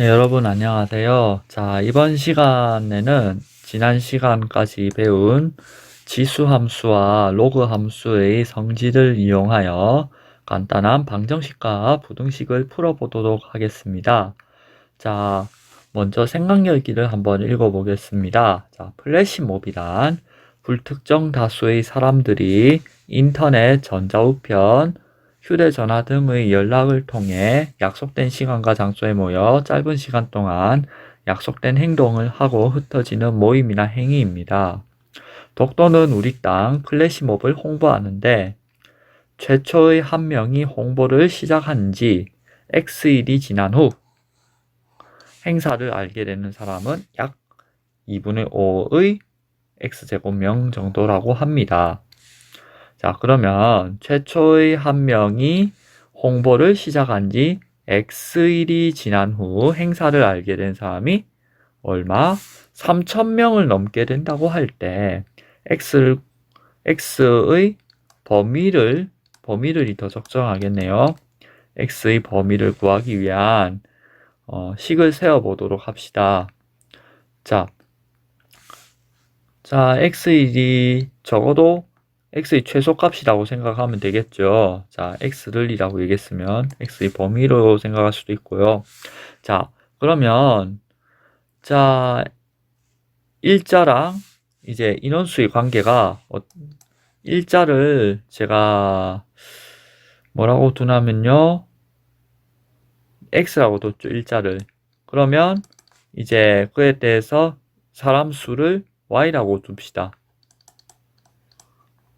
네, 여러분 안녕하세요. 자, 이번 시간에는 지난 시간까지 배운 지수 함수와 로그 함수의 성질을 이용하여 간단한 방정식과 부등식을 풀어보도록 하겠습니다. 자, 먼저 생각열기를 한번 읽어보겠습니다. 자, 플래시몹이란 불특정 다수의 사람들이 인터넷, 전자우편, 휴대전화 등의 연락을 통해 약속된 시간과 장소에 모여 짧은 시간 동안 약속된 행동을 하고 흩어지는 모임이나 행위입니다. 독도는 우리 땅 플래시몹을 홍보하는데 최초의 한 명이 홍보를 시작한 지 X일이 지난 후 행사를 알게 되는 사람은 약 2분의 5의 X제곱명 정도라고 합니다. 자, 그러면 최초의 한 명이 홍보를 시작한 지 X일이 지난 후 행사를 알게 된 사람이 얼마? 3,000명을 넘게 된다고 할 때 X의 범위를 더 적정하겠네요. X의 범위를 구하기 위한 식을 세어보도록 합시다. 자, X일이 적어도 X의 최소값이라고 생각하면 되겠죠. 자, X를이라고 얘기했으면 X의 범위로 생각할 수도 있고요. 자, 그러면 일자랑 이제 인원수의 관계가 일자를 제가 뭐라고 두냐면요. X라고 뒀죠, 일자를. 그러면 이제 그에 대해서 사람 수를 Y라고 둡시다.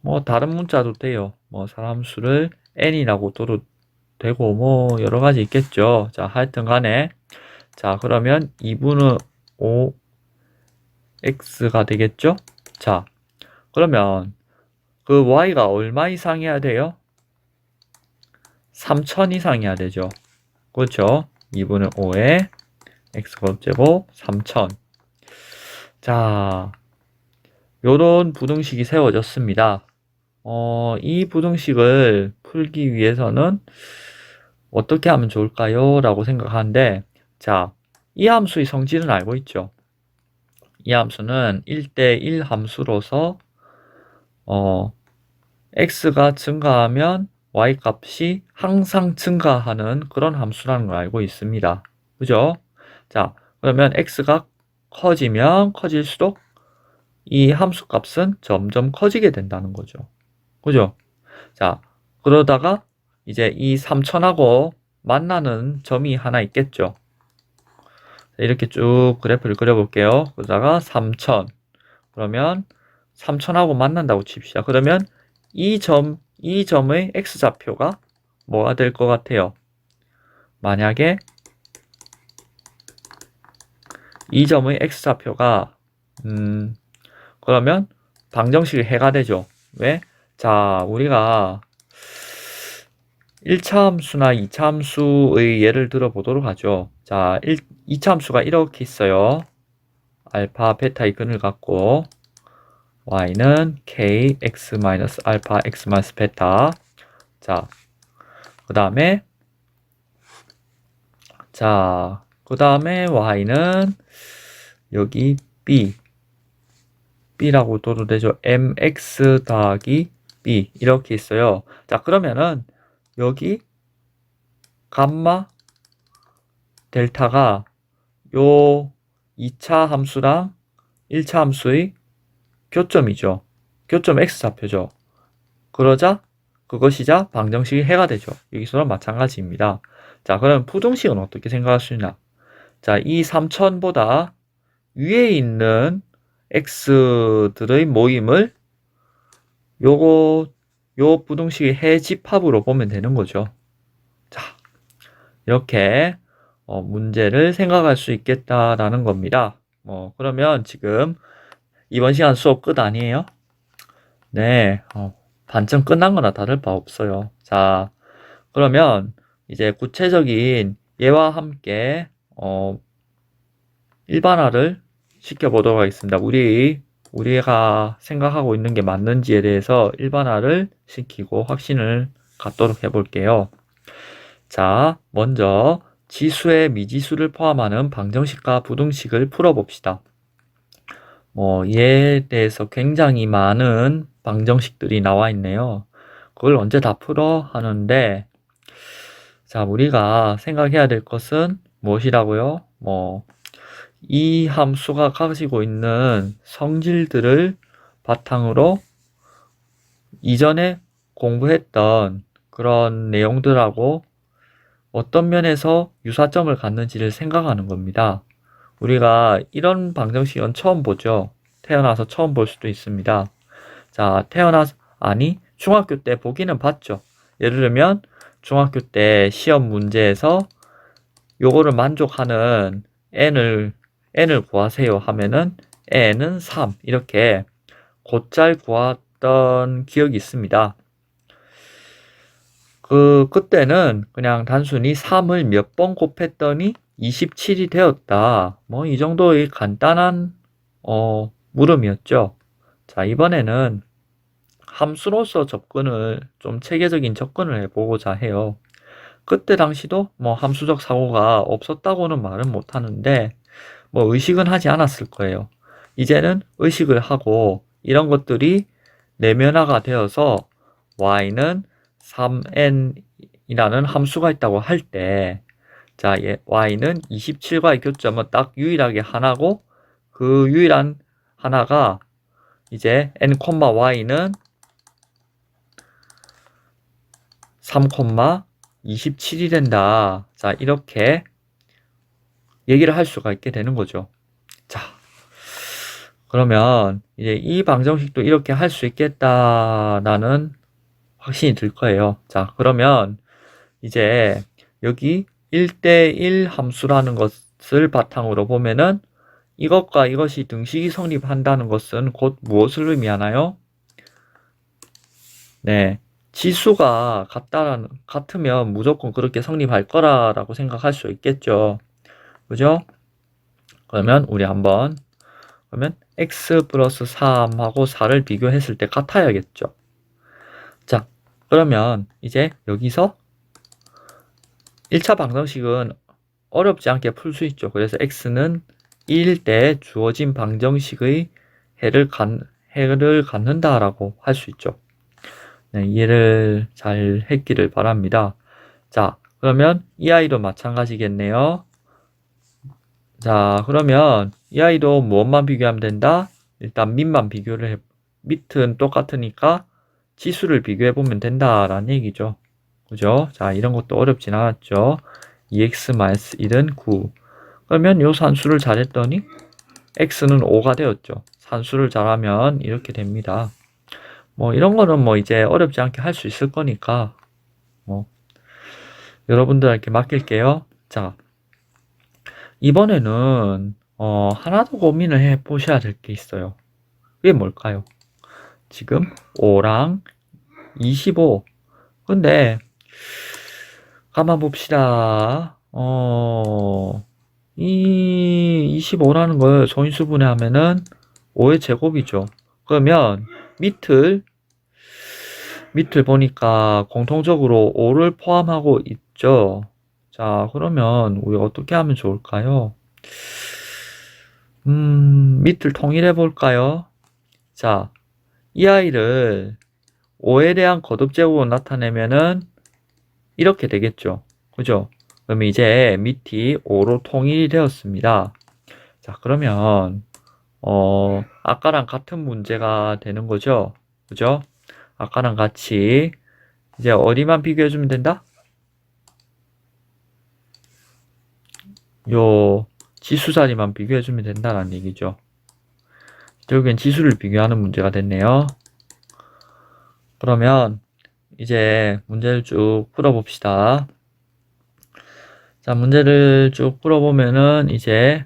뭐 다른 문자도 돼요. 뭐 사람 수를 N이라고 둬도 되고 뭐 여러 가지 있겠죠. 자, 하여튼 간에 자, 그러면 2분의 5 X가 되겠죠? 자, 그러면 그 Y가 얼마 이상이어야 돼요? 3,000 이상이어야 되죠. 그렇죠? 2분의 5에 X제곱 3,000. 자, 요런 부등식이 세워졌습니다. 이 부등식을 풀기 위해서는 어떻게 하면 좋을까요? 라고 생각하는데, 자, 이 함수의 성질은 알고 있죠. 이 함수는 1대1 함수로서, x가 증가하면 y 값이 항상 증가하는 그런 함수라는 걸 알고 있습니다. 그죠? 자, 그러면 x가 커지면 커질수록 이 함수 값은 점점 커지게 된다는 거죠. 그죠? 자, 그러다가 이제 이 3,000하고 만나는 점이 하나 있겠죠. 이렇게 쭉 그래프를 그려볼게요. 그러다가 3,000. 그러면 3,000하고 만난다고 칩시다. 그러면 이 점의 x좌표가 뭐가 될 것 같아요? 만약에 이 점의 x좌표가 그러면 방정식이 해가 되죠. 왜? 자, 우리가 1차 함수나 2차 함수의 예를 들어보도록 하죠. 자, 2차 함수가 이렇게 있어요. 알파, 베타의 근을 갖고 y는 k, x 마이너스 알파, x 마이너스 베타. 자, 그 다음에 y는 여기 b라고 둬도 되죠. mx 더하기 b 이렇게 있어요. 자, 그러면은 여기 감마 델타가 요 2차 함수랑 1차 함수의 교점이죠. 교점 x좌표죠. 그러자 그것이자 방정식이 해가 되죠. 여기서는 마찬가지입니다. 자, 그럼 부등식은 어떻게 생각할 수 있나? 자, 이 3,000보다 위에 있는 x들의 모임을 요 부등식의 해집합으로 보면 되는 거죠. 자, 이렇게 문제를 생각할 수 있겠다라는 겁니다. 그러면 지금 이번 시간 수업 끝 아니에요? 네, 반쯤 끝난 거나 다를 바 없어요. 자, 그러면 이제 구체적인 예와 함께 일반화를 시켜보도록 하겠습니다. 우리가 생각하고 있는 게 맞는지에 대해서 일반화를 시키고 확신을 갖도록 해볼게요. 자, 먼저 지수의 미지수를 포함하는 방정식과 부등식을 풀어봅시다. 이에 대해서 굉장히 많은 방정식들이 나와 있네요. 그걸 언제 다 풀어? 하는데, 자, 우리가 생각해야 될 것은 무엇이라고요? 이 함수가 가지고 있는 성질들을 바탕으로 이전에 공부했던 그런 내용들하고 어떤 면에서 유사점을 갖는지를 생각하는 겁니다. 우리가 이런 방정식은 처음 보죠. 태어나서 처음 볼 수도 있습니다. 자, 중학교 때 보기는 봤죠. 예를 들면 중학교 때 시험 문제에서 요거를 만족하는 n을 구하세요 하면은 n은 3 이렇게 곧잘 구했던 기억이 있습니다. 그때는 그냥 단순히 3을 몇 번 곱했더니 27이 되었다. 이 정도의 간단한 물음이었죠. 자, 이번에는 함수로서 접근을 좀 체계적인 접근을 해보고자 해요. 그때 당시도 함수적 사고가 없었다고는 말은 못하는데 의식은 하지 않았을 거예요. 이제는 의식을 하고 이런 것들이 내면화가 되어서 y는 3n이라는 함수가 있다고 할 때, 자, y는 27과의 교점은 딱 유일하게 하나고, 그 유일한 하나가 이제 n, y는 3, 27이 된다. 자, 이렇게 얘기를 할 수가 있게 되는 거죠. 자, 그러면 이제 이 방정식도 이렇게 할 수 있겠다라는 확신이 들 거예요. 자, 그러면 이제 여기 1대1 함수라는 것을 바탕으로 보면은 이것과 이것이 등식이 성립한다는 것은 곧 무엇을 의미하나요? 네, 지수가 같으면 무조건 그렇게 성립할 거라고 생각할 수 있겠죠. 그죠? 그러면 우리 그러면 x 플러스 3하고 4를 비교했을 때 같아야겠죠. 자, 그러면 이제 여기서 1차 방정식은 어렵지 않게 풀 수 있죠. 그래서 x는 1일 때 주어진 방정식의 해를 갖는다라고 할 수 있죠. 네, 이해를 잘 했기를 바랍니다. 자, 그러면 이 아이도 마찬가지겠네요. 자, 그러면 이 아이도 무엇만 비교하면 된다? 일단 밑만 비교를 밑은 똑같으니까 지수를 비교해보면 된다라는 얘기죠. 그죠? 자, 이런 것도 어렵진 않았죠. 2x-1은 9. 그러면 요 산수를 잘했더니 x는 5가 되었죠. 산수를 잘하면 이렇게 됩니다. 이런 거는 이제 어렵지 않게 할 수 있을 거니까 여러분들에게 맡길게요. 자, 이번에는 하나 더 고민을 해 보셔야 될 게 있어요. 그게 뭘까요? 지금 5랑 25. 근데 가만 봅시다. 이 25라는 걸 소인수분해 하면은 5의 제곱이죠. 그러면 밑을 보니까 공통적으로 5를 포함하고 있죠. 자, 그러면 우리 어떻게 하면 좋을까요? 밑을 통일해 볼까요? 자, 이 아이를 5에 대한 거듭제곱으로 나타내면은 이렇게 되겠죠. 그죠? 그럼 이제 밑이 5로 통일이 되었습니다. 자, 그러면 아까랑 같은 문제가 되는 거죠. 그죠? 아까랑 같이 이제 어디만 비교해주면 된다? 요 지수 자리만 비교해주면 된다는 얘기죠. 결국엔 지수를 비교하는 문제가 됐네요. 그러면 이제 문제를 쭉 풀어봅시다. 자, 문제를 쭉 풀어보면은 이제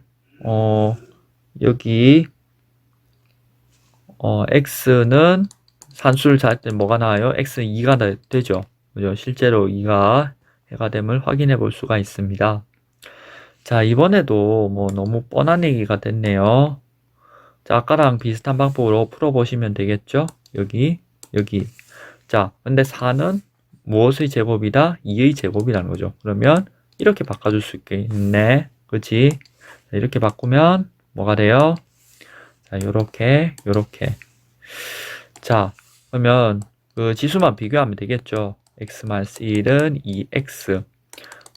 여기 x는 산수를 잘 때 뭐가 나와요? x는 2가 되죠. 그죠? 실제로 2가 해가 됨을 확인해 볼 수가 있습니다. 자, 이번에도 너무 뻔한 얘기가 됐네요. 자, 아까랑 비슷한 방법으로 풀어보시면 되겠죠? 여기. 자, 근데 4는 무엇의 제곱이다? 2의 제곱이라는 거죠. 그러면 이렇게 바꿔줄 수 있겠네. 그치? 이렇게 바꾸면 뭐가 돼요? 자, 요렇게. 자, 그러면 그 지수만 비교하면 되겠죠. x-1은 2x.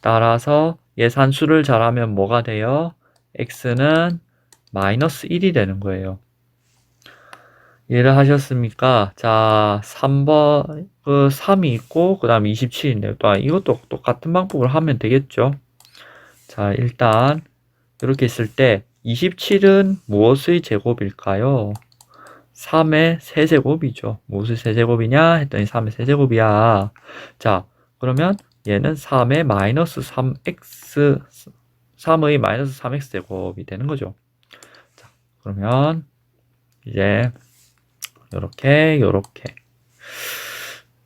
따라서 예산수를 잘하면 뭐가 돼요? x는 마이너스 1이 되는 거예요. 이해를 하셨습니까? 자, 3번, 3이 있고, 그 다음 27인데요. 또, 이것도 똑같은 방법을 하면 되겠죠? 자, 일단, 이렇게 있을 때, 27은 무엇의 제곱일까요? 3의 세제곱이죠. 무엇의 세제곱이냐? 했더니 3의 세제곱이야. 자, 그러면 얘는 3의 마이너스 3x, 3의 마이너스 3x 제곱이 되는 거죠. 자, 그러면, 이제, 요렇게.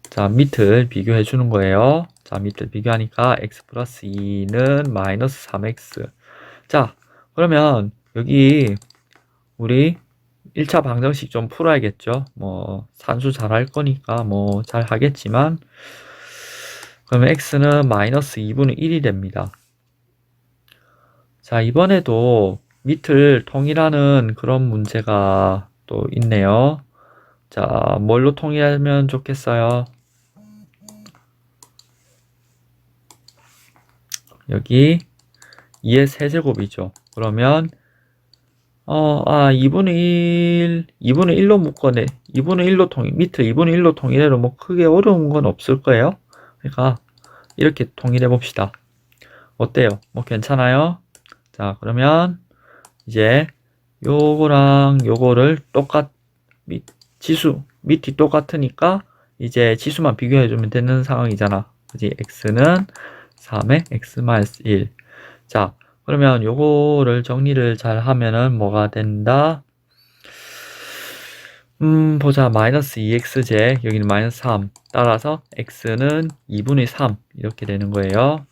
자, 밑을 비교해 주는 거예요. 자, 밑을 비교하니까 x 플러스 2는 마이너스 3x. 자, 그러면 여기 우리 1차 방정식 좀 풀어야겠죠. 뭐 산수 잘 할 거니까 뭐 잘 하겠지만, 그러면 x는 마이너스 2분의 1이 됩니다. 자, 이번에도 밑을 통일하는 그런 문제가 또 있네요. 자, 뭘로 통일하면 좋겠어요? 여기 2의 세제곱이죠. 그러면 2분의 1로 묶어내. 2분의 1로 통일, 밑을 2분의 1로 통일해도 뭐 크게 어려운 건 없을 거예요. 그러니까 이렇게 통일해 봅시다. 어때요? 뭐 괜찮아요? 자, 그러면 이제 요거랑 요거를 지수, 밑이 똑같으니까 이제 지수만 비교해 주면 되는 상황이잖아. 그지? x는 3의 x-1. 자, 그러면 요거를 정리를 잘 하면은 뭐가 된다? 보자. 마이너스 2x제, 여기는 마이너스 3. 따라서 x는 2분의 3. 이렇게 되는 거예요.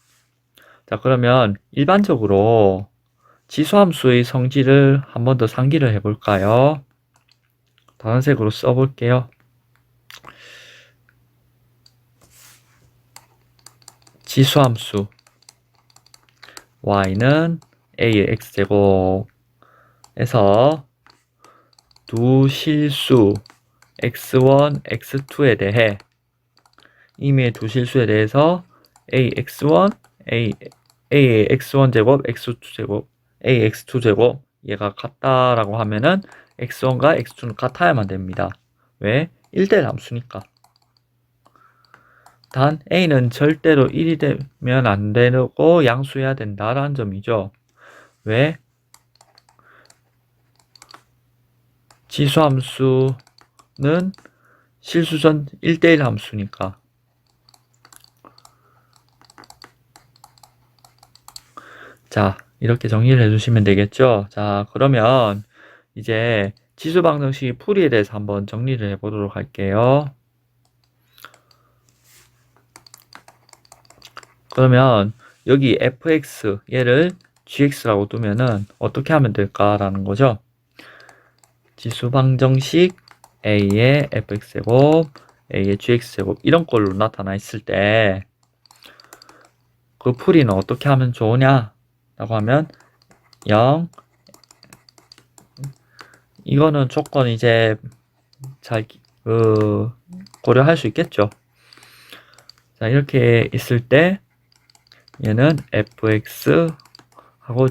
자, 그러면 일반적으로 지수함수의 성질을 한 번 더 상기를 해볼까요? 다른 색으로 써볼게요. 지수함수 y는 a의 x제곱에서 두 실수 x1, x2에 대해 임의의 두 실수에 대해서 ax1, a의 x1제곱, x2제곱, ax2제곱 얘가 같다라고 하면은 x1과 x2는 같아야만 됩니다. 왜? 1대1 함수니까. 단 a는 절대로 1이 되면 안 되고 양수해야 된다라는 점이죠. 왜? 지수함수는 실수전 1대1 함수니까. 자, 이렇게 정리를 해주시면 되겠죠. 자, 그러면 이제 지수방정식 풀이에 대해서 한번 정리를 해보도록 할게요. 그러면 여기 fx 얘를 gx라고 두면은 어떻게 하면 될까라는 거죠. 지수방정식 a의 fx제곱, a의 gx제곱 이런 걸로 나타나 있을 때 그 풀이는 어떻게 하면 좋으냐 라고 하면 0. 이거는 조건 이제 잘 고려할 수 있겠죠. 자, 이렇게 있을 때 얘는 fx하고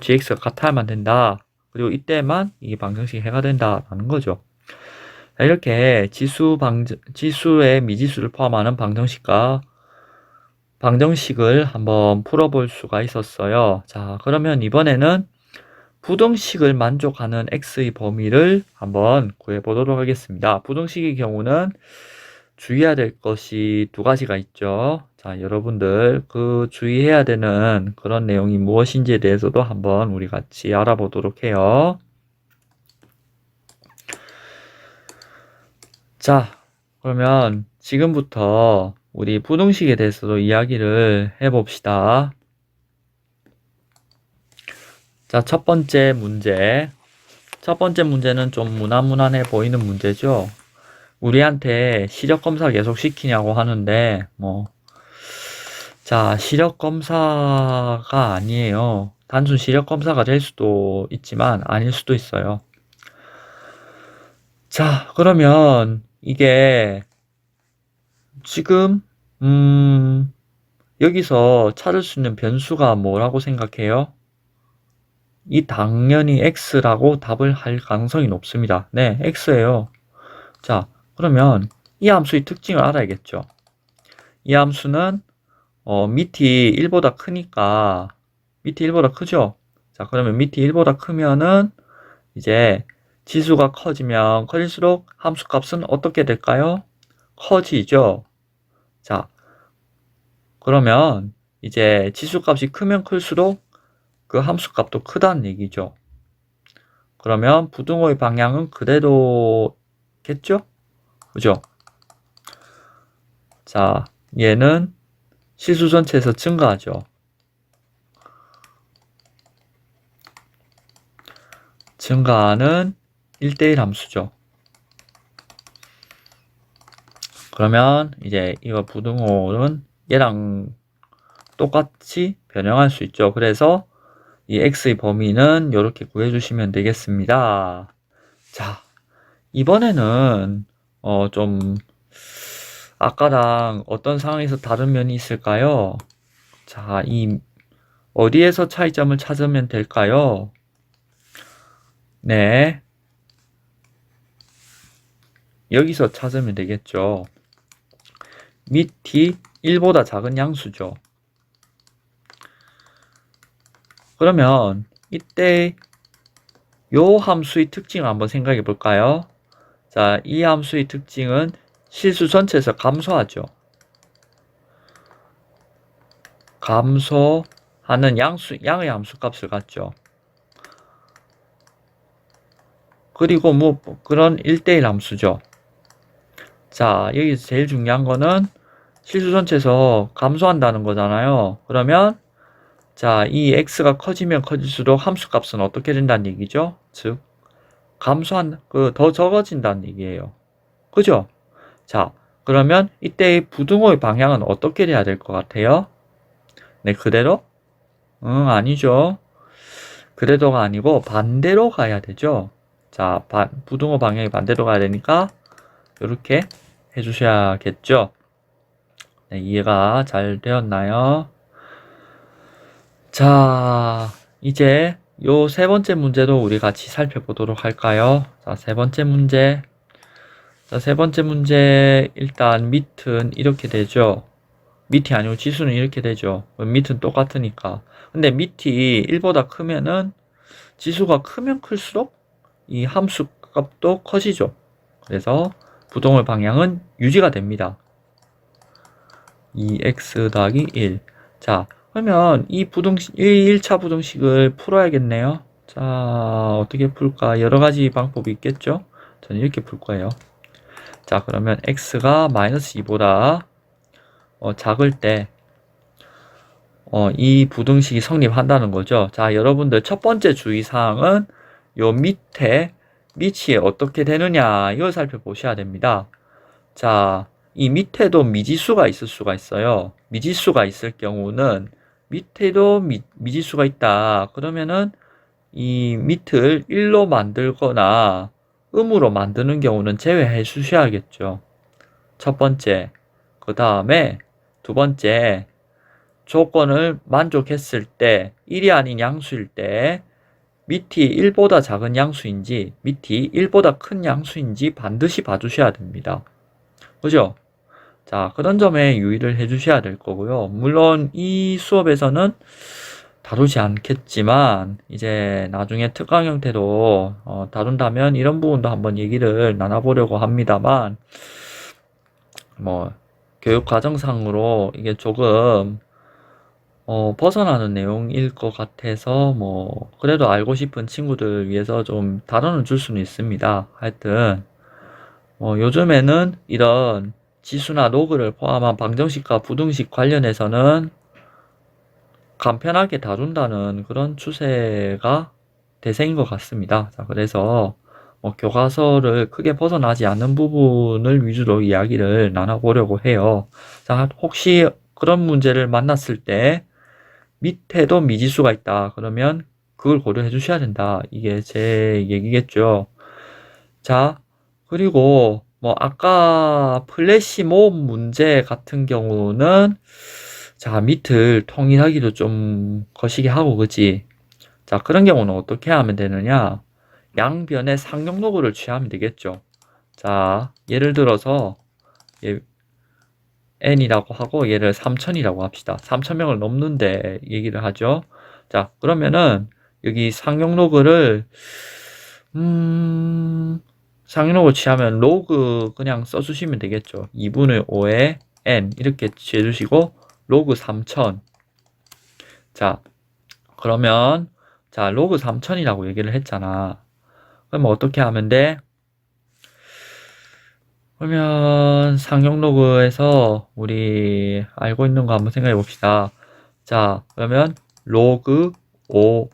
gx가 같아야만 된다. 그리고 이때만 이 방정식이 해가 된다라는 거죠. 자, 이렇게 지수의 미지수를 포함하는 방정식을 한번 풀어볼 수가 있었어요. 자, 그러면 이번에는 부등식을 만족하는 x의 범위를 한번 구해보도록 하겠습니다. 부등식의 경우는 주의해야 될 것이 두 가지가 있죠. 자, 여러분들 그 주의해야 되는 그런 내용이 무엇인지에 대해서도 한번 우리 같이 알아보도록 해요. 자, 그러면 지금부터 우리 부등식에 대해서도 이야기를 해봅시다. 자, 첫 번째 문제. 첫 번째 문제는 좀 무난무난해 보이는 문제죠. 우리한테 시력 검사 계속 시키냐고 하는데 자, 시력 검사가 아니에요. 단순 시력 검사가 될 수도 있지만 아닐 수도 있어요. 자, 그러면 이게 지금 여기서 찾을 수 있는 변수가 뭐라고 생각해요? 이 당연히 x라고 답을 할 가능성이 높습니다. 네, x예요. 자, 그러면 이 함수의 특징을 알아야겠죠. 이 함수는 밑이 1보다 크니까 밑이 1보다 크죠? 자, 그러면 밑이 1보다 크면은 이제 지수가 커지면 커질수록 함수 값은 어떻게 될까요? 커지죠. 자, 그러면 이제 지수 값이 크면 클수록 그 함수 값도 크다는 얘기죠. 그러면 부등호의 방향은 그대로겠죠? 그죠? 자, 얘는 실수 전체에서 증가하죠. 증가하는 1대1 함수죠. 그러면 이제 이거 부등호는 얘랑 똑같이 변형할 수 있죠. 그래서 이 x의 범위는 이렇게 구해주시면 되겠습니다. 자, 이번에는 좀 아까랑 어떤 상황에서 다른 면이 있을까요? 자, 이 어디에서 차이점을 찾으면 될까요? 네, 여기서 찾으면 되겠죠. 밑이 1보다 작은 양수죠. 그러면 이때 요 함수의 특징을 한번 생각해 볼까요? 자, 이 함수의 특징은 실수 전체에서 감소하죠. 감소하는 양의 함수값을 갖죠. 그리고 뭐 그런 1대1 함수죠. 자, 여기서 제일 중요한 거는 실수 전체에서 감소한다는 거잖아요. 그러면 자, 이 x가 커지면 커질수록 함수 값은 어떻게 된다는 얘기죠? 즉, 더 적어진다는 얘기예요. 그죠? 자, 그러면 이때의 부등호의 방향은 어떻게 돼야 될 것 같아요? 네, 그대로? 아니죠. 그대로가 아니고 반대로 가야 되죠. 자, 부등호 방향이 반대로 가야 되니까 이렇게 해주셔야겠죠. 네, 이해가 잘 되었나요? 자, 이제 요 세 번째 문제도 우리 같이 살펴보도록 할까요? 자, 세 번째 문제. 자, 세 번째 문제 일단 밑은 이렇게 되죠. 밑이 아니고 지수는 이렇게 되죠. 밑은 똑같으니까. 근데 밑이 1보다 크면은 지수가 크면 클수록 이 함수 값도 커지죠. 그래서 부동의 방향은 유지가 됩니다. 2x 더하기 1. 자, 그러면 이 1차 부등식을 풀어야겠네요. 자, 어떻게 풀까? 여러 가지 방법이 있겠죠? 저는 이렇게 풀 거예요. 자, 그러면 x가 마이너스 2보다 작을 때 이 부등식이 성립한다는 거죠. 자, 여러분들 첫 번째 주의사항은 요 밑에 밑이 어떻게 되느냐 이걸 살펴보셔야 됩니다. 자, 이 밑에도 미지수가 있을 수가 있어요. 미지수가 있을 경우는 밑에도 미지수가 있다. 그러면은 이 밑을 1로 만들거나 음으로 만드는 경우는 제외해 주셔야겠죠. 첫 번째. 그 다음에 두 번째. 조건을 만족했을 때 1이 아닌 양수일 때 밑이 1보다 작은 양수인지 밑이 1보다 큰 양수인지 반드시 봐주셔야 됩니다. 그죠? 자, 그런 점에 유의를 해주셔야 될 거고요. 물론 이 수업에서는 다루지 않겠지만 이제 나중에 특강 형태로 다룬다면 이런 부분도 한번 얘기를 나눠보려고 합니다만 뭐 교육 과정상으로 이게 조금 벗어나는 내용일 것 같아서 뭐 그래도 알고 싶은 친구들 위해서 좀 다뤄는 줄 수는 있습니다. 하여튼 요즘에는 이런 지수나 로그를 포함한 방정식과 부등식 관련해서는 간편하게 다룬다는 그런 추세가 대세인 것 같습니다. 자, 그래서 교과서를 크게 벗어나지 않는 부분을 위주로 이야기를 나눠보려고 해요. 자, 혹시 그런 문제를 만났을 때 밑에도 미지수가 있다. 그러면 그걸 고려해 주셔야 된다. 이게 제 얘기겠죠. 자, 그리고 뭐 아까 플래시 모음 문제 같은 경우는 자, 밑을 통일하기도 좀 거시기 하고 그지? 자, 그런 경우는 어떻게 하면 되느냐? 양변의 상용로그를 취하면 되겠죠. 자, 예를 들어서 n이라고 하고 얘를 3000이라고 합시다. 3000명을 넘는데 얘기를 하죠. 자, 그러면은 여기 상용로그를 상용로그 취하면 로그 그냥 써주시면 되겠죠. 2분의 5에 n 이렇게 취해주시고 로그 3000. 자, 그러면 자 로그 3000이라고 얘기를 했잖아. 그러면 어떻게 하면 돼? 그러면 상용 로그에서 우리 알고 있는 거 한번 생각해 봅시다. 자, 그러면 로그 5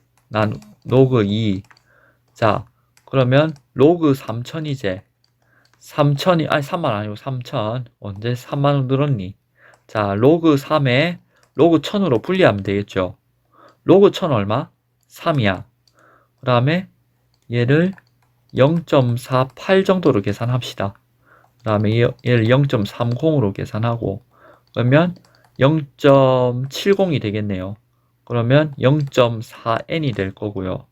로그 2. 자, 그러면 로그 3000이제 3000이 아니 3만 아니고 3000. 언제 3만 원 늘었니? 자, 로그 3에 로그 1000으로 분리하면 되겠죠. 로그 1000 얼마? 3이야. 그 다음에 얘를 0.48 정도로 계산합시다. 그 다음에 얘를 0.30으로 계산하고 그러면 0.70이 되겠네요. 그러면 0.4n이 될 거고요.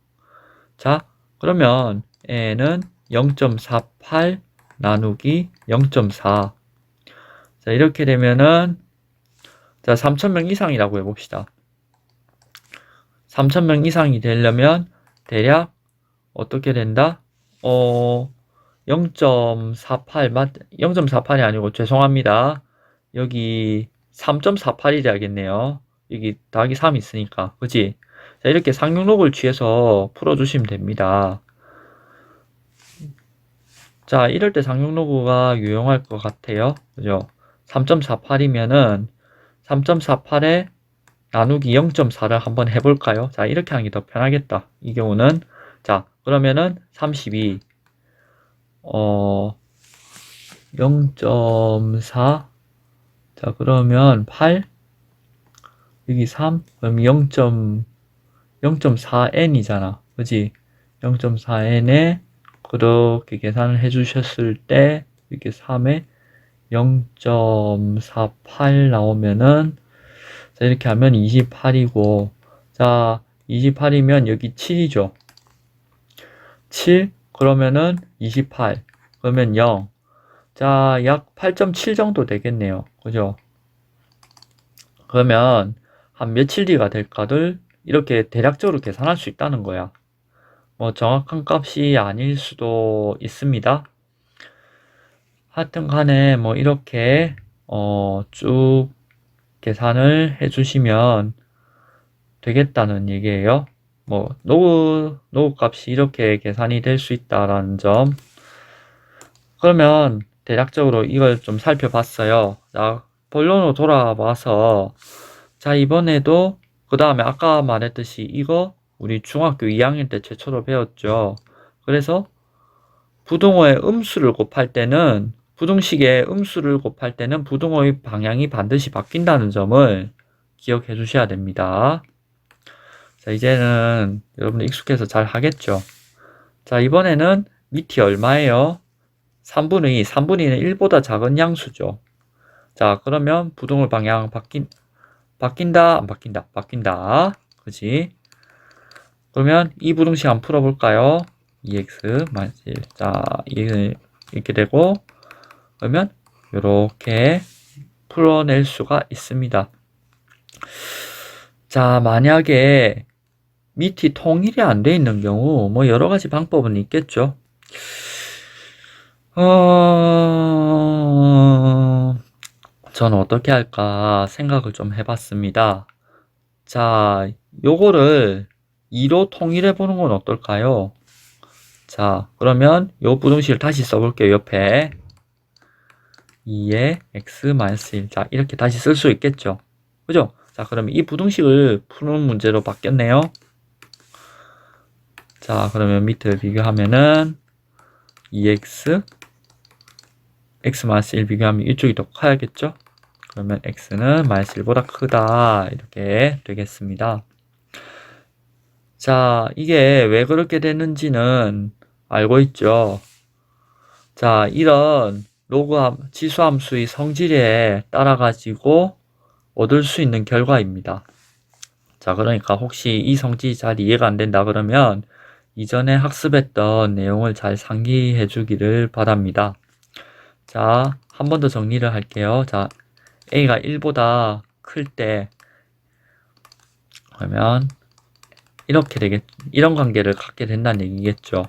자, 그러면 n은 0.48 나누기 0.4. 자, 이렇게 되면은 자, 3000명 이상이라고 해봅시다. 3000명 이상이 되려면 대략 어떻게 된다? 0.48 0.48이 아니고 죄송합니다. 여기 3.48이 돼야겠네요. 여기 더하기 3이 있으니까. 그치? 자, 이렇게 상용록을 취해서 풀어주시면 됩니다. 자, 이럴 때 상용로그가 유용할 것 같아요. 그죠? 3.48이면은 3.48에 나누기 0.4를 한번 해볼까요? 자, 이렇게 하는 게 더 편하겠다. 이 경우는. 자, 그러면은 32. 0.4. 자, 그러면 8. 여기 3. 그럼 0.4n이잖아. 그지? 0.4n에 그렇게 계산을 해주셨을 때 이렇게 3에 0.48 나오면은 자 이렇게 하면 28이고 자 28이면 여기 7이죠. 7 그러면은 28 그러면 0 자 약 8.7 정도 되겠네요. 그죠? 그러면 한 며칠 뒤가 될까를 이렇게 대략적으로 계산할 수 있다는 거야. 뭐 정확한 값이 아닐 수도 있습니다. 하여튼 간에 뭐 이렇게 쭉 계산을 해주시면 되겠다는 얘기예요. 뭐 노후 값이 이렇게 계산이 될 수 있다라는 점. 그러면 대략적으로 이걸 좀 살펴봤어요. 자, 본론으로 돌아와서 자 이번에도 그 다음에 아까 말했듯이 이거 우리 중학교 2학년 때 최초로 배웠죠. 그래서 부등호의 음수를 곱할 때는 부등식의 음수를 곱할 때는 부등호의 방향이 반드시 바뀐다는 점을 기억해 주셔야 됩니다. 자, 이제는 여러분들 익숙해서 잘 하겠죠. 자, 이번에는 밑이 얼마예요? 3분의 2. 3분의 2는 1보다 작은 양수죠. 자, 그러면 부등호 방향 바뀐다? 안 바뀐다? 바뀐다. 그지? 그러면 이 부등식 한번 풀어볼까요? 2x-1. 자, 이렇게 되고, 그러면 이렇게 풀어낼 수가 있습니다. 자, 만약에 밑이 통일이 안 돼 있는 경우, 뭐 여러 가지 방법은 있겠죠. 저는 어떻게 할까 생각을 좀 해봤습니다. 자, 요거를 2로 통일해 보는 건 어떨까요? 자, 그러면 요 부등식을 다시 써볼게요. 옆에 2의 x-1. 자, 이렇게 다시 쓸 수 있겠죠. 그죠? 자, 그러면 이 부등식을 푸는 문제로 바뀌었네요. 자, 그러면 밑을 비교하면은 2x x-1 비교하면 이쪽이 더 커야겠죠? 그러면 x는 마이너스 1보다 크다. 이렇게 되겠습니다. 자, 이게 왜 그렇게 되는지는 알고 있죠. 자, 이런 지수함수의 성질에 따라 가지고 얻을 수 있는 결과입니다. 자, 그러니까 혹시 이 성질이 잘 이해가 안 된다 그러면 이전에 학습했던 내용을 잘 상기해 주기를 바랍니다. 자, 한 번 더 정리를 할게요. 자, a가 1보다 클 때 그러면 이런 관계를 갖게 된다는 얘기겠죠.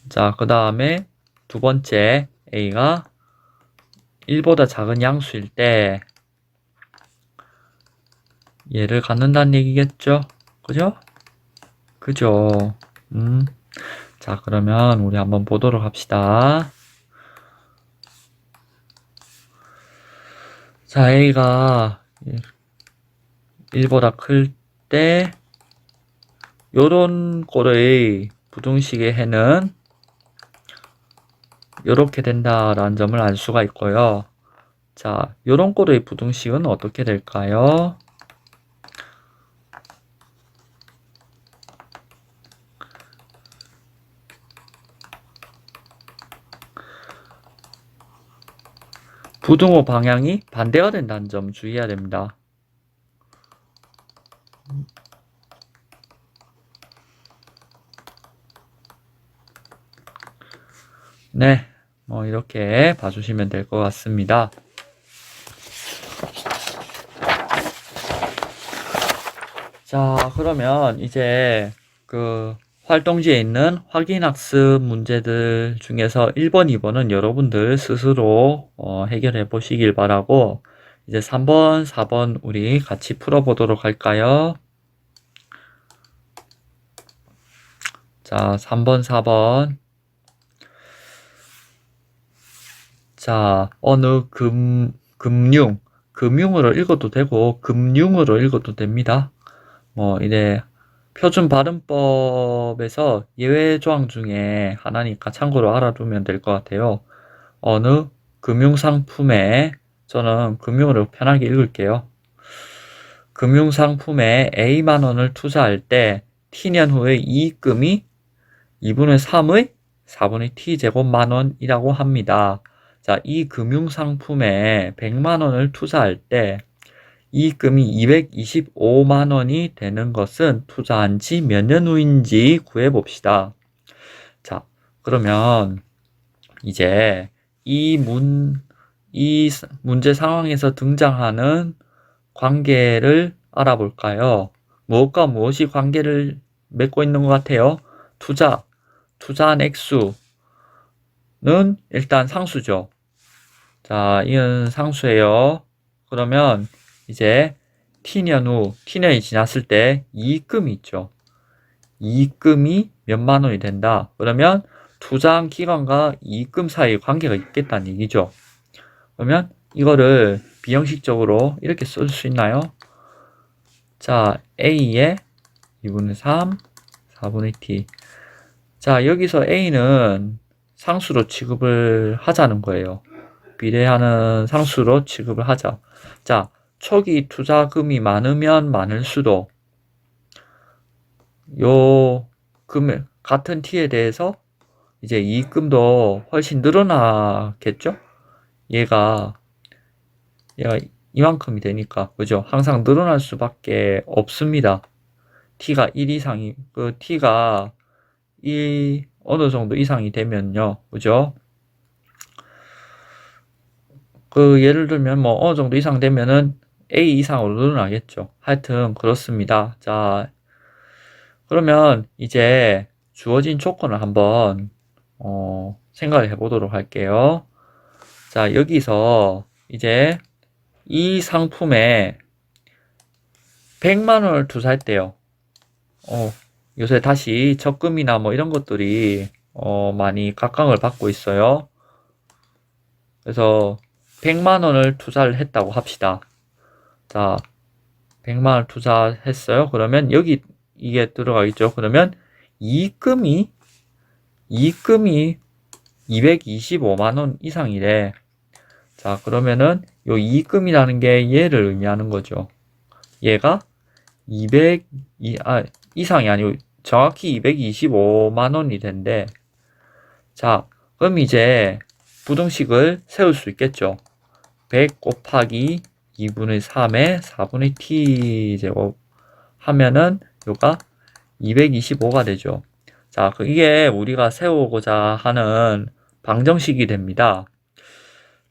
자, 그 다음에 두 번째 a가 1보다 작은 양수일 때 얘를 갖는다는 얘기겠죠. 그죠? 그죠? 자, 그러면 우리 한번 보도록 합시다. 자, a가 1보다 클 때 요런 꼴의 부등식의 해는 요렇게 된다라는 점을 알 수가 있고요. 자, 요런 꼴의 부등식은 어떻게 될까요? 부등호 방향이 반대가 된다는 점 주의해야 됩니다. 네, 뭐 이렇게 봐주시면 될 것 같습니다. 자, 그러면 이제 그 활동지에 있는 확인학습 문제들 중에서 1번, 2번은 여러분들 스스로 해결해 보시길 바라고 이제 3번, 4번 우리 같이 풀어보도록 할까요? 자, 3번, 4번. 자, 어느 금융으로 읽어도 되고 금융으로 읽어도 됩니다. 뭐 이제 표준 발음법에서 예외 조항 중에 하나니까 참고로 알아두면 될 것 같아요. 어느 금융상품에 저는 금융으로 편하게 읽을게요. 금융상품에 A만 원을 투자할 때 T년 후에 이익금이 2분의 3의 4분의 T제곱만 원이라고 합니다. 자, 이 금융상품에 100만 원을 투자할 때 이익금이 225만 원이 되는 것은 투자한 지 몇 년 후인지 구해봅시다. 자, 그러면 이제 이 문제 상황에서 등장하는 관계를 알아볼까요? 무엇과 무엇이 관계를 맺고 있는 것 같아요? 투자한 액수는 일단 상수죠. 자, 이건 상수예요. 그러면 이제 T년이 지났을 때 이익금이 있죠. 이익금이 몇만 원이 된다. 그러면 투자한 기간과 이익금 사이에 관계가 있겠다는 얘기죠. 그러면 이거를 비형식적으로 이렇게 쓸 수 있나요? 자, A에 2분의 3, 4분의 T. 자, 여기서 A는 상수로 취급을 하자는 거예요. 비례하는 상수로 취급을 하자. 자, 초기 투자금이 많으면 많을수록 요 금액 같은 T에 대해서 이제 이익금도 훨씬 늘어나겠죠? 얘가 이만큼이 되니까, 그죠? 항상 늘어날 수밖에 없습니다. T가 1 이상이, T가 어느 정도 이상이 되면요. 그죠? 예를 들면 뭐 어느 정도 이상 되면은 A 이상으로 늘어나겠죠. 하여튼 그렇습니다. 자, 그러면 이제 주어진 조건을 한번 생각을 해보도록 할게요. 자, 여기서 이제 이 상품에 100만 원을 투자했대요. 요새 다시 적금이나 뭐 이런 것들이 많이 각광을 받고 있어요. 그래서 100만 원을 투자를 했다고 합시다. 자, 100만 원을 투자했어요. 그러면 여기 이게 들어가겠죠. 그러면 이익금이 225만 원 이상이래. 자, 그러면은 요 이익금이라는 게 얘를 의미하는 거죠. 얘가 200 이상이 아니고 정확히 225만 원이 된대. 자, 그럼 이제 부등식을 세울 수 있겠죠. 100 곱하기 2분의 3에 4분의 t 제곱 하면은 요가 225가 되죠. 자, 이게 우리가 세우고자 하는 방정식이 됩니다.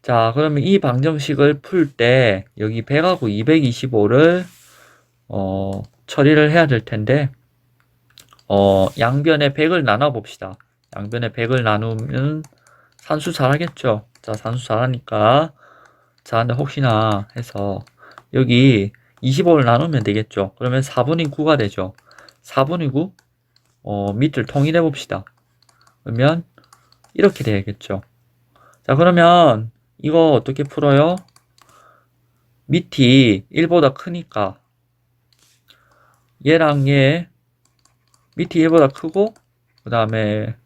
자, 그러면 이 방정식을 풀 때 여기 100하고 225를 처리를 해야 될 텐데 양변에 100을 나눠 봅시다. 양변에 100을 나누면 산수 잘하겠죠. 자, 산수 잘하니까 자, 근데 혹시나 해서 여기 25를 나누면 되겠죠. 그러면 4분의 9가 되죠. 4분의 9 밑을 통일해 봅시다. 그러면 이렇게 되겠죠. 자, 그러면 이거 어떻게 풀어요? 밑이 1보다 크니까 얘랑 얘 밑이 1보다 크고 그 다음에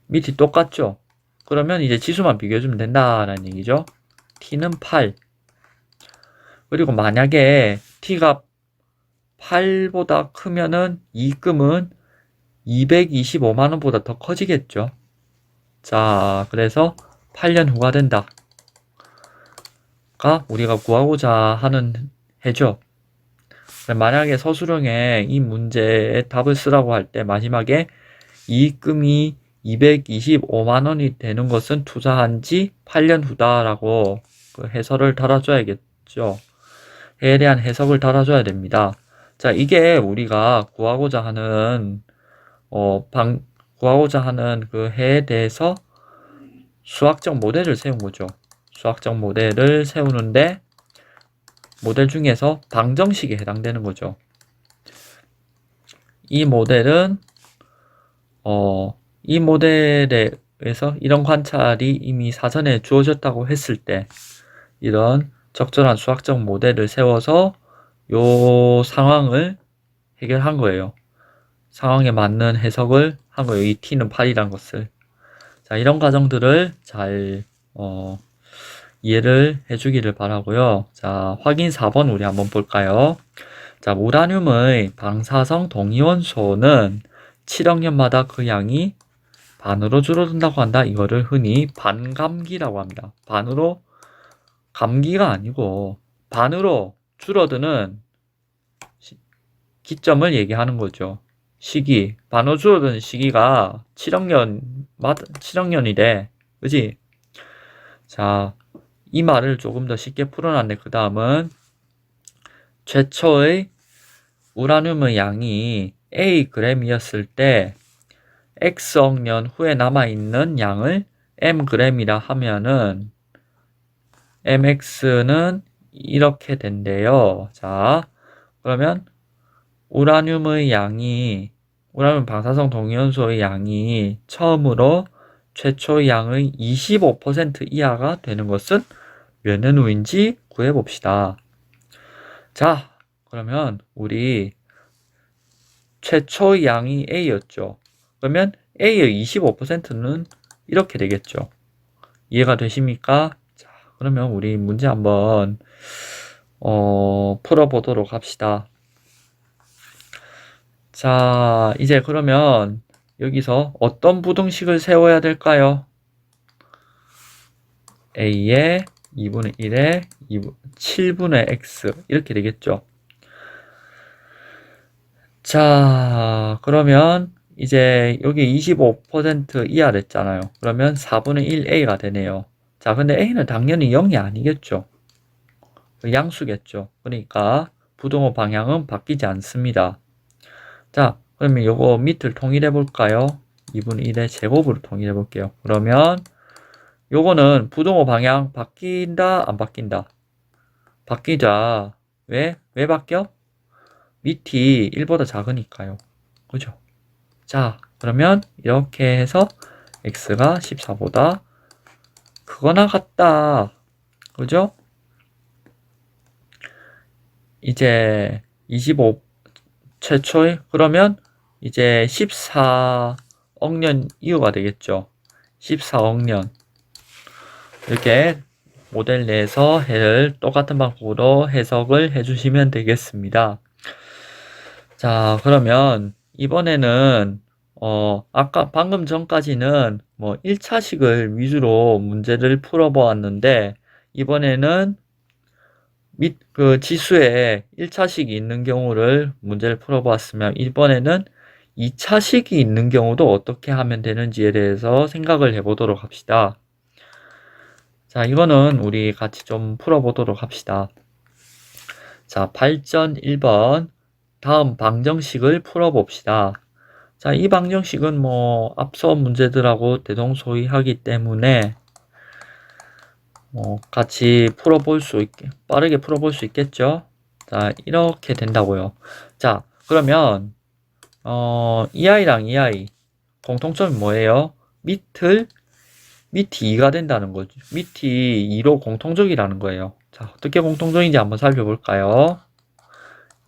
밑이 똑같죠. 그러면 이제 지수만 비교해주면 된다라는 얘기죠. t는 8. 그리고 만약에 t가 8보다 크면은 이익금은 225만원보다 더 커지겠죠. 자, 그래서 8년 후가 된다. 가 우리가 구하고자 하는 해죠. 만약에 서술형에 이 문제의 답을 쓰라고 할 때 마지막에 이익금이 225만원이 되는 것은 투자한 지 8년 후다라고 그 해설을 달아줘야겠죠. 해에 대한 해석을 달아줘야 됩니다. 자, 이게 우리가 구하고자 하는 구하고자 하는 그 해에 대해서 수학적 모델을 세운 거죠. 수학적 모델을 세우는데 모델 중에서 방정식에 해당되는 거죠. 이 모델은 이 모델에 의해서 이런 관찰이 이미 사전에 주어졌다고 했을 때 이런 적절한 수학적 모델을 세워서 요 상황을 해결한 거예요. 상황에 맞는 해석을 한 거예요. 이 t는 8이란 것을. 자, 이런 과정들을 잘 이해를 해주기를 바라고요. 자, 확인 4번 우리 한번 볼까요? 자, 우라늄의 방사성 동위원소는 7억 년마다 그 양이 반으로 줄어든다고 한다. 이거를 흔히 반감기라고 합니다. 반으로 감기가 아니고 반으로 줄어드는 기점을 얘기하는 거죠. 시기, 반으로 줄어드는 시기가 7억 년이래. 그지? 자, 이 말을 조금 더 쉽게 풀어놨네. 그 다음은 최초의 우라늄의 양이 Ag이었을 때 X억 년 후에 남아있는 양을 Mg이라 하면은 MX는 이렇게 된대요. 자, 그러면 우라늄 방사성 동위원소의 양이 처음으로 최초의 양의 25% 이하가 되는 것은 몇 년 후인지 구해봅시다. 자, 그러면 우리 최초의 양이 A였죠. 그러면 A의 25%는 이렇게 되겠죠. 이해가 되십니까? 자, 그러면 우리 문제 한번 풀어보도록 합시다. 자, 이제 그러면 여기서 어떤 부등식을 세워야 될까요? A에 2분의 1에 7분의 X 이렇게 되겠죠. 자, 그러면 이제 여기 25% 이하 됐잖아요. 그러면 4분의 1A가 되네요. 자, 근데 A는 당연히 0이 아니겠죠. 양수겠죠. 그러니까 부등호 방향은 바뀌지 않습니다. 자, 그러면 요거 밑을 통일해 볼까요? 2분의 1의 제곱으로 통일해 볼게요. 그러면 요거는 부등호 방향 바뀐다, 안 바뀐다? 바뀌자. 왜 바뀌어? 밑이 1보다 작으니까요. 그죠? 자, 그러면 이렇게 해서 x가 14보다 크거나 같다. 그죠? 이제 25 최초의 그러면 이제 14억 년 이후가 되겠죠. 14억 년 이렇게 모델 내에서 해를 똑같은 방법으로 해석을 해주시면 되겠습니다. 자, 그러면 이번에는 아까 방금 전까지는 뭐 1차식을 위주로 문제를 풀어보았는데 이번에는 그 지수에 1차식이 있는 경우를 문제를 풀어보았으면 이번에는 2차식이 있는 경우도 어떻게 하면 되는지에 대해서 생각을 해보도록 합시다. 자, 이거는 우리 같이 좀 풀어보도록 합시다. 자, 발전 1번 다음 방정식을 풀어봅시다. 자, 이 방정식은 뭐 앞서 문제들하고 대동소이하기 때문에 같이 풀어볼 수 있게 빠르게 풀어볼 수 있겠죠. 자, 이렇게 된다고요. 자, 그러면 이 아이랑 이 아이 공통점이 뭐예요? 밑이 2가 된다는 거죠. 밑이 2로 공통적이라는 거예요. 자, 어떻게 공통적인지 한번 살펴볼까요?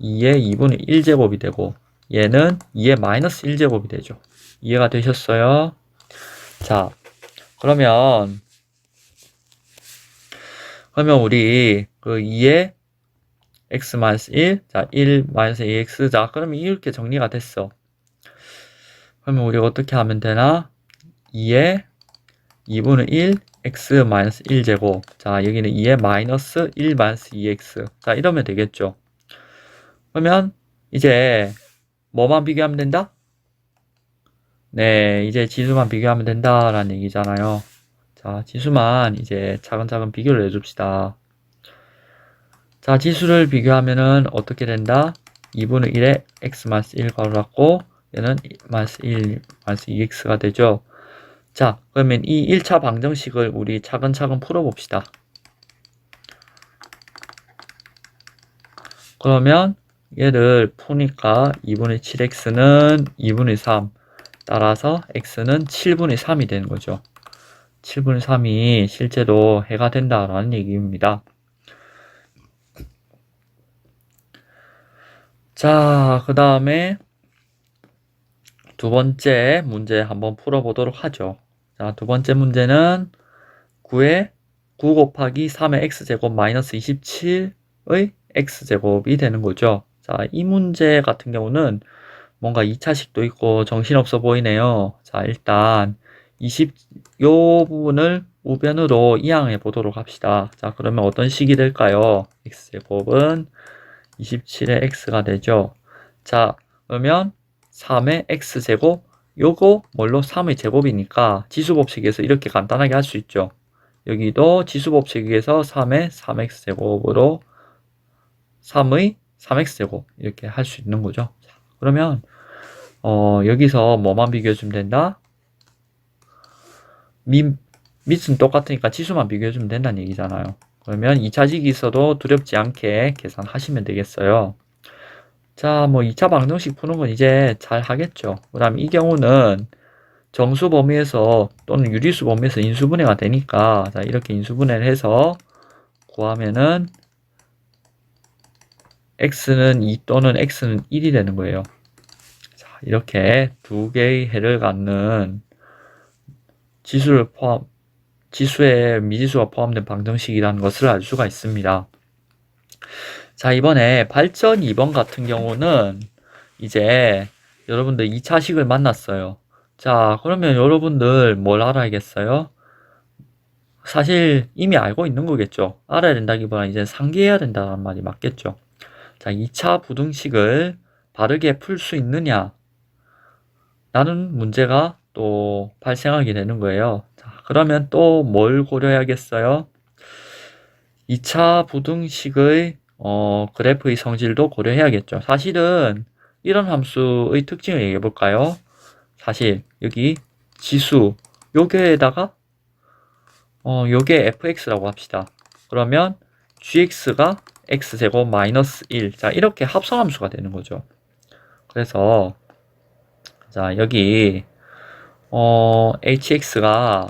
2의 2분의 1제곱이 되고 얘는 2의 마이너스 1제곱이 되죠. 이해가 되셨어요? 자, 그러면 우리 그 2의 x-1, 자, 1 2x, 자, 그러면 이렇게 정리가 됐어. 그러면 우리가 어떻게 하면 되나? 2의 2분의 1, x-1제곱. 자, 여기는 2의 마이너스 1 2x. 자, 이러면 되겠죠. 그러면 이제 뭐만 비교하면 된다? 네, 이제 지수만 비교하면 된다라는 얘기잖아요. 자, 지수만 이제 차근차근 비교를 해줍시다. 자, 지수를 비교하면은 어떻게 된다? 2분의 1에 x-1 괄호 닫고 얘는 -1, -2x가 되죠. 자, 그러면 이 1차 방정식을 우리 차근차근 풀어봅시다. 그러면 얘를 푸니까 2분의 7x는 2분의 3 따라서 x는 7분의 3이 되는 거죠. 7분의 3이 실제로 해가 된다라는 얘기입니다. 자, 그 다음에 두 번째 문제 한번 풀어보도록 하죠. 자, 두 번째 문제는 9의 9 곱하기 3의 x제곱 마이너스 27의 x제곱이 되는 거죠. 자, 이 문제 같은 경우는 뭔가 2차식도 있고 정신없어 보이네요. 자, 일단 요 부분을 우변으로 이항해 보도록 합시다. 자, 그러면 어떤 식이 될까요? x제곱은 27의 x가 되죠. 자, 그러면 3의 x제곱, 요거 뭘로 3의 제곱이니까 지수법칙에서 이렇게 간단하게 할 수 있죠. 여기도 지수법칙에서 3의 3x제곱으로 3의 3x제곱 이렇게 할 수 있는 거죠. 자, 그러면 여기서 뭐만 비교해주면 된다? 밑은 똑같으니까 지수만 비교해주면 된다는 얘기잖아요. 그러면 2차식이 있어도 두렵지 않게 계산하시면 되겠어요. 자, 뭐 2차 방정식 푸는 건 이제 잘 하겠죠. 그 다음 이 경우는 정수 범위에서 또는 유리수 범위에서 인수분해가 되니까 자, 이렇게 인수분해를 해서 구하면은 x는 2 또는 x는 1이 되는 거예요. 자, 이렇게 두 개의 해를 갖는 지수에 미지수가 포함된 방정식이라는 것을 알 수가 있습니다. 자, 이번에 발전 2번 같은 경우는 이제 여러분들 2차식을 만났어요. 자, 그러면 여러분들 뭘 알아야겠어요? 사실 이미 알고 있는 거겠죠. 알아야 된다기보다 이제 상기해야 된다는 말이 맞겠죠. 자, 2차 부등식을 바르게 풀 수 있느냐? 라는 문제가 또 발생하게 되는 거예요. 자, 그러면 또 뭘 고려해야겠어요? 2차 부등식의 그래프의 성질도 고려해야겠죠. 사실은 이런 함수의 특징을 얘기해 볼까요? 사실 여기 지수 요게에다가 요게 fx라고 합시다. 그러면 gx가 x제곱 마이너스 1. 자, 이렇게 합성함수가 되는 거죠. 그래서 자, 여기 hx가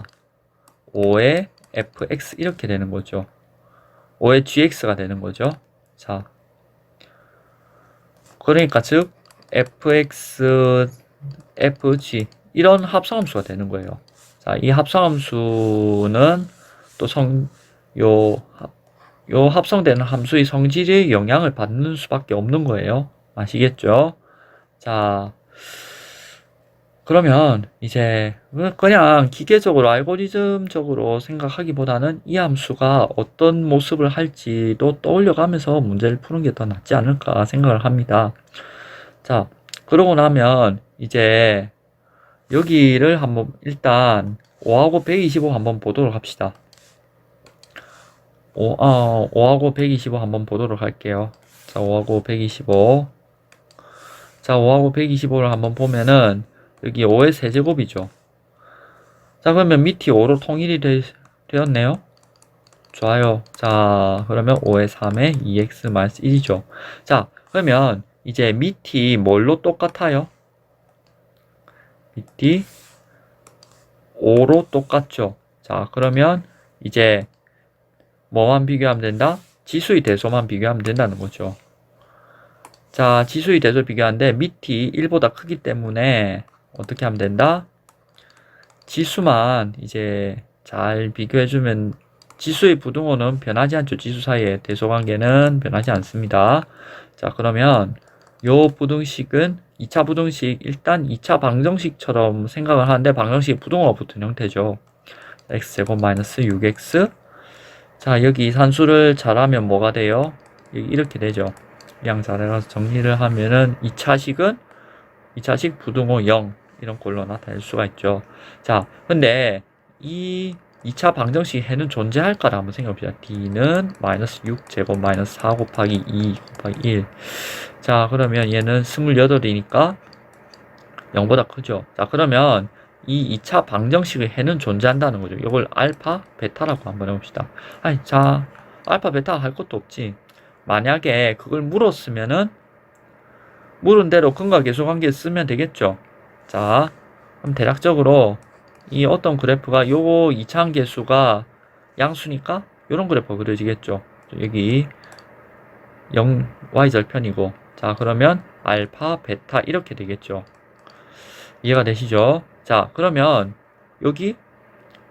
5의 fx 이렇게 되는 거죠. 5의 gx가 되는 거죠. 자, 그러니까 즉 fx, fg 이런 합성함수가 되는 거예요. 자, 이 합성함수는 또 요 합성되는 함수의 성질에 영향을 받는 수밖에 없는 거예요. 아시겠죠? 자, 그러면 이제 그냥 기계적으로 알고리즘적으로 생각하기보다는 이 함수가 어떤 모습을 할지도 떠올려가면서 문제를 푸는 게 더 낫지 않을까 생각을 합니다. 자, 그러고 나면 이제 여기를 한번 일단 5하고 125 한번 보도록 합시다. 5하고 125 한번 보도록 할게요. 자, 5하고 125. 자, 5하고 125를 한번 보면은 여기 5의 세제곱이죠. 자, 그러면 밑이 5로 통일이 되었네요. 좋아요. 자, 그러면 5의 3의 2x-1이죠. 자, 그러면 이제 밑이 뭘로 똑같아요? 밑이 5로 똑같죠. 자, 그러면 이제 뭐만 비교하면 된다? 지수의 대소만 비교하면 된다는 거죠. 자, 지수의 대소 비교하는데 밑이 1보다 크기 때문에 어떻게 하면 된다? 지수만 이제 잘 비교해주면 지수의 부등호는 변하지 않죠. 지수 사이의 대소관계는 변하지 않습니다. 자, 그러면 요 부등식은 2차 부등식, 일단 2차 방정식처럼 생각을 하는데 방정식이 부등호가 붙은 형태죠. x제곱 마이너스 6x. 자, 여기 산수를 잘하면 뭐가 돼요? 이렇게 되죠. 양 잘해서 정리를 하면은 2차식 부등호 0 이런 꼴로 나타낼 수가 있죠. 자, 근데 이 2차 방정식 해는 존재할까를 한번 생각해봅시다. d는 마이너스 6제곱 마이너스 4 곱하기 2 곱하기 1. 자, 그러면 얘는 28이니까 0보다 크죠. 자, 그러면 이 2차 방정식의 해는 존재한다는 거죠. 이걸 알파, 베타라고 한번 해봅시다. 아니, 자, 알파, 베타 할 것도 없지. 만약에 그걸 물었으면은 물은 대로 근과 계수 관계 쓰면 되겠죠. 자, 그럼 대략적으로 이 어떤 그래프가 요거 2차항 계수가 양수니까 요런 그래프가 그려지겠죠. 여기 0 y절편이고, 자, 그러면 알파, 베타 이렇게 되겠죠. 이해가 되시죠? 자, 그러면 여기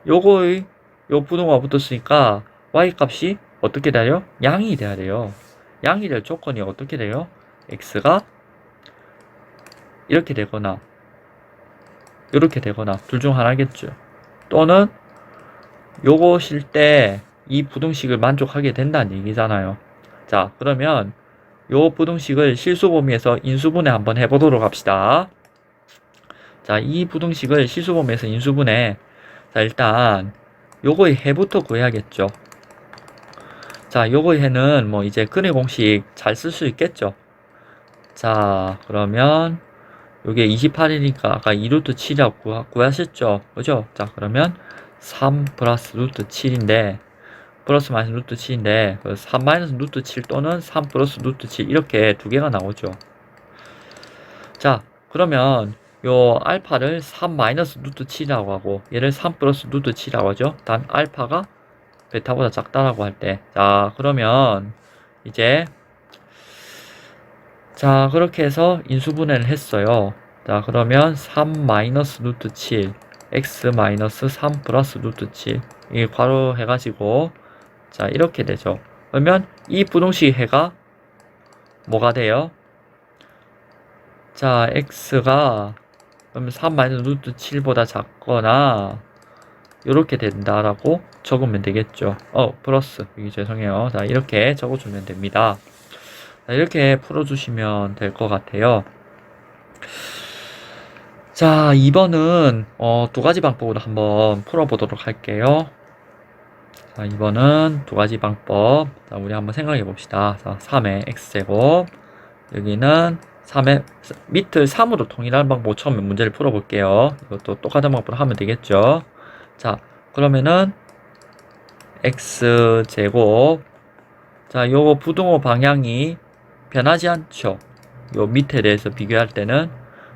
요거의 요 부등호가 붙었으니까 y 값이 어떻게 돼요? 양이 돼야 돼요. 양이 될 조건이 어떻게 돼요? x가 이렇게 되거나 이렇게 되거나 둘 중 하나겠죠. 또는 요것일 때 이 부등식을 만족하게 된다는 얘기잖아요. 자, 그러면 요 부등식을 실수 범위에서 인수분해 한번 해보도록 합시다. 자, 이 부등식을 실수 범위에서 인수분해. 자, 일단 요거의 해부터 구해야겠죠. 자, 요거의 해는 뭐 이제 근의 공식 잘 쓸 수 있겠죠. 자, 그러면 요게 28이니까 아까 2루트 7이라고 구하셨죠. 그죠? 자, 그러면 3 플러스 루트 7인데 플러스 마이너스 루트 7인데 3 마이너스 루트 7 또는 3 플러스 루트 7 이렇게 두 개가 나오죠. 자, 그러면 요 알파를 3 마이너스 루트 7이라고 하고 얘를 3 플러스 루트 7이라고 하죠. 단 알파가 베타보다 작다라고 할 때. 자, 그러면 이제 자, 그렇게 해서 인수분해를 했어요. 자, 그러면 3 마이너스 루트 7 x 마이너스 3 플러스 루트 7 이 괄호 해가지고 자, 이렇게 되죠. 그러면 이 부등식 해가 뭐가 돼요? 자, x가 그러면 3 마이너스 루트 7보다 작거나 이렇게 된다라고 적으면 되겠죠. 플러스 여기 죄송해요. 자, 이렇게 적어주면 됩니다. 자, 이렇게 풀어주시면 될 것 같아요. 자, 2번은 두 가지 방법으로 한번 풀어보도록 할게요. 자, 2번은 두 가지 방법. 자, 우리 한번 생각해 봅시다. 자, 3의 x제곱 여기는 3의 밑을 3으로 통일하는 방법 처음에 문제를 풀어볼게요. 이것도 똑같은 방법으로 하면 되겠죠. 자, 그러면은 x제곱 자, 요거 부등호 방향이 변하지 않죠. 요 밑에 대해서 비교할 때는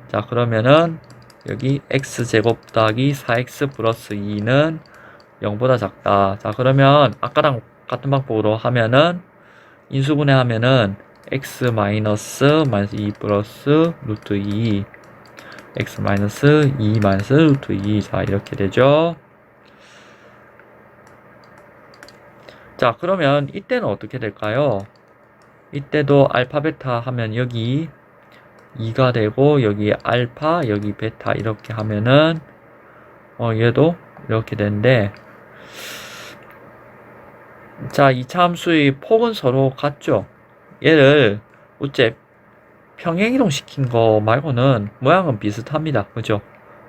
자, 그러면은 여기 x제곱 더하기 4x 플러스 2는 0보다 작다. 자, 그러면 아까랑 같은 방법으로 하면은 인수분해 하면은 x 마이너스 2 플러스 루트 2 x 마이너스 2 마이너스 루트 2 자, 이렇게 되죠. 자, 그러면 이때는 어떻게 될까요? 이때도 알파, 베타 하면 여기 2가 되고, 여기 알파, 여기 베타 이렇게 하면은, 얘도 이렇게 되는데, 자, 이차 함수의 폭은 서로 같죠? 얘를 어째 평행이동 시킨 거 말고는 모양은 비슷합니다. 그죠?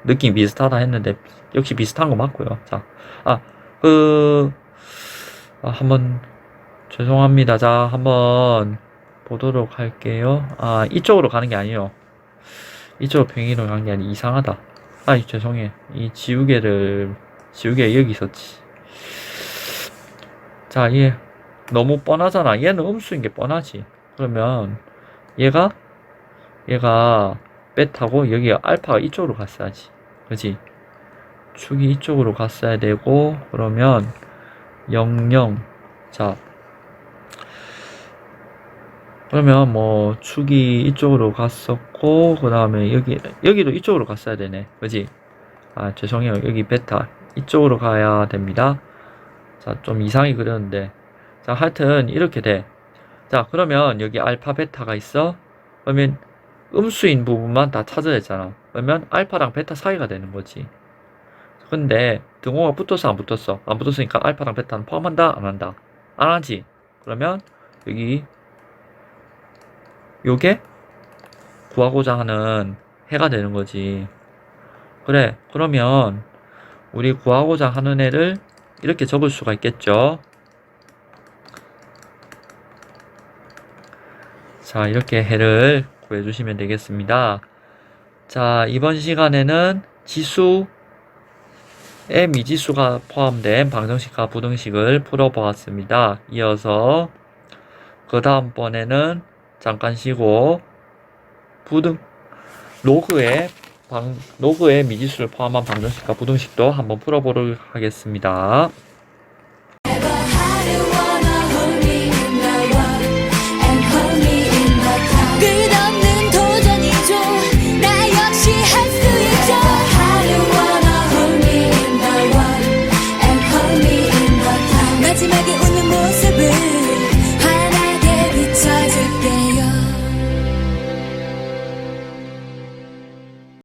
느낌 비슷하다 했는데, 역시 비슷한 거 맞고요. 자, 한번, 죄송합니다. 자, 한번 보도록 할게요. 이쪽으로 가는 게 아니에요. 이쪽으로 평행이동 가는 게 아니, 이상하다. 죄송해. 이 지우개 여기 있었지. 자, 얘 너무 뻔하잖아. 얘는 음수인 게 뻔하지. 그러면 얘가 베타고 여기 알파가 이쪽으로 갔어야지. 그지? 축이 이쪽으로 갔어야 되고, 그러면 0, 0. 자, 그러면 뭐 축이 이쪽으로 갔었고, 그 다음에 여기도 이쪽으로 갔어야 되네. 그지? 죄송해요. 여기 베타 이쪽으로 가야 됩니다. 자, 좀 이상히 그렸는데. 자, 하여튼 이렇게 돼. 자, 그러면 여기 알파 베타가 있어. 그러면 음수인 부분만 다 찾아야 되잖아. 그러면 알파랑 베타 사이가 되는 거지. 근데 등호가 붙었어, 안 붙었어? 안 붙었으니까 알파랑 베타는 포함한다, 안 한다? 안 하지. 그러면 여기 요게 구하고자 하는 해가 되는 거지. 그래, 그러면 우리 구하고자 하는 애를 이렇게 적을 수가 있겠죠. 자, 이렇게 해를 구해주시면 되겠습니다. 자, 이번 시간에는 지수의 미지수가 포함된 방정식과 부등식을 풀어보았습니다. 이어서 그 다음번에는 잠깐 쉬고 로그의 미지수를 포함한 방정식과 부등식도 한번 풀어보도록 하겠습니다.